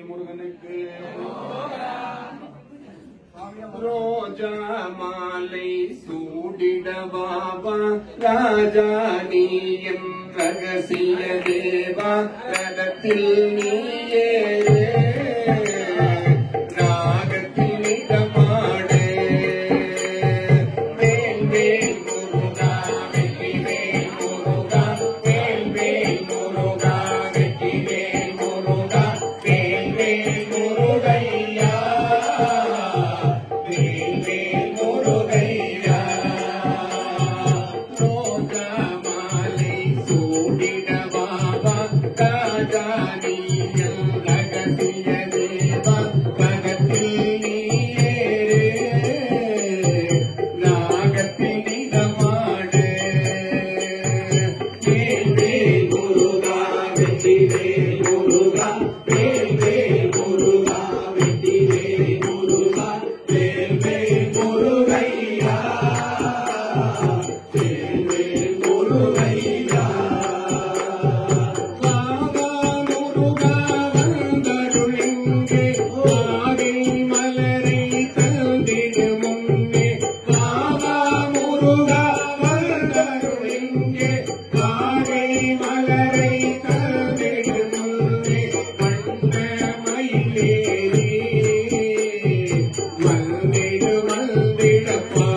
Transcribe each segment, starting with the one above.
முருகனுக்கு ரோஜா மாலை சூடிட பாபா ராஜா நீ என் ரகசிய தேவா ரதத்தில் நீயே ராகத்தில் இடமாடு வேல் வேல் முருகா வெற்றி வேல் முருகா வேல் வேல் முருகா வெற்றி வேல் முருகா வேல் வேல் முருகையா வேல் வேல் முருகையா ரோஜா மாலை சூடிட பாபா ராஜா நீ என் ரகசிய தேவா ரகத்தில் நீயே ராகத்தில் இடமாடு வேல் வேல் முருகா வெற்றி வேல் முருகா வேல் வேல் முருகா வெற்றி வேல் முருகா வேல் வேல் முருகையா வேல் வேல் முருகையா பாபா முருகா வந்தருளிங்கே பாகை மலரை தந்திடு முன்னே பாபா முருகா வந்தருளிங்கே பாகை மலரை தந்திடு முன்னே வண்ண மயிலேறி வந்திடு வந்திடப்பா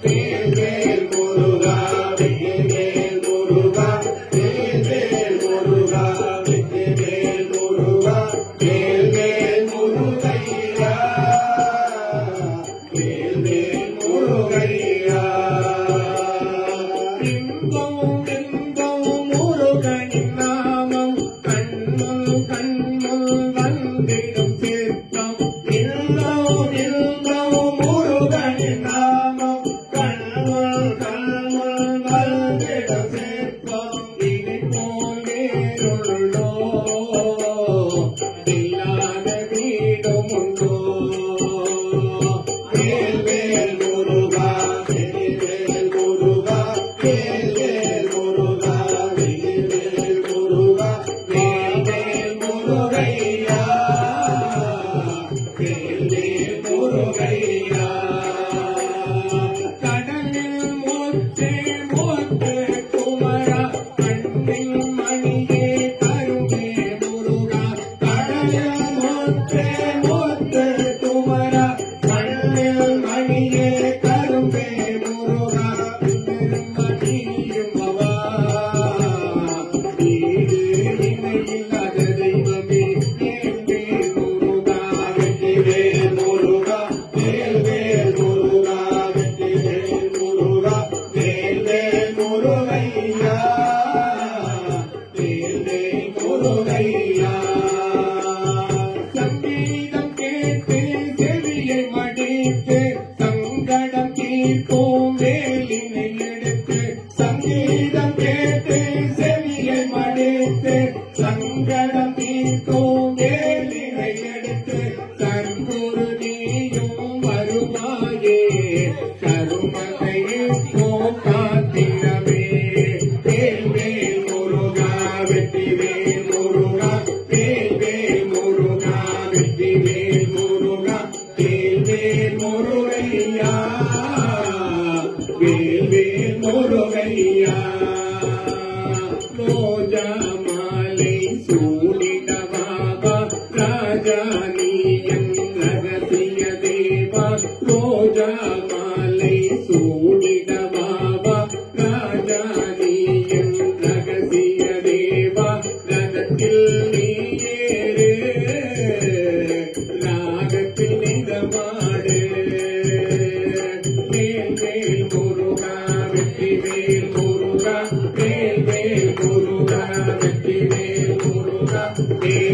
வேல் வேல் முருகா வேல் வேல் முருகா வேல் வேல் முருகா வெற்றி வேல் முருகா வேல் வேல் முருகையா வேல் வேல் முருகையா இன்பம் இன்பம் முருகனின் நாமம் கண்ணுள் கண்ணுள் வந்திடும் சிற்பம் இன்பம் இன்பம் முருகனின் நாமம் கண்ணுள் கண்ணுள் வந்திடும் சிற்பம் இதை போல் வேறுள்ளோ இல்லாத வீடும் உண்டோ வேல் வேல் முருகா வேல் வேல் முருகா வேல் வேல் முருகா வேல் வேல் முருகா வேல் வேல் முருகையா வேல் வேல் முருகையா கடலில் மூச்சே மூத்து குமரா கண்ணில் மணியே கருமே முருகா கடலில் மூச்சே மூத்து குமரா கண்ணில் மணியே கருமே முருகா மணியும் அவா ஈடு இணையில்லாத தெய்வமே வேல் வேல் முருகா வெற்றி வேல் முருகா வேல் வேல் முருகா வெற்றி வேல் முருகா வேல் வேல் முருகையா வேல் வேல் முருகையா சங்கீதம் கேட்டு செவியை மடித்து சங்கடம் தீர்க்கும் வேலினை எடுத்து சங்கீதம் கேட்டு செவியை மடித்து சங்கடம் தீர்க்கும் வேலினை எடுத்து சர்க்குரு நீயும் வருவாயே கருமகையில் காத்திரமே வேல் வேல் முருகா வெற்றி வேல் முருகா வேல் வேல் முருகா வெற்றி வேல் முருகா வேல் வேல் முருகையா வேல் வேல் முருகையா ரோஜா மாலை சூடிட பாபா ராஜா நீ என் ரகசிய தேவா ரோஜா மாலை சூடிட பாபா ராஜா நீ என் ரகசிய தேவா ரதத்தில் நீயே ராகத்தில் நிதமாடு வேல் வேல் முருகா வெற்றி வேல் முருகா வேல் வேல் முருகா வெற்றி வேல் முருகா வேல்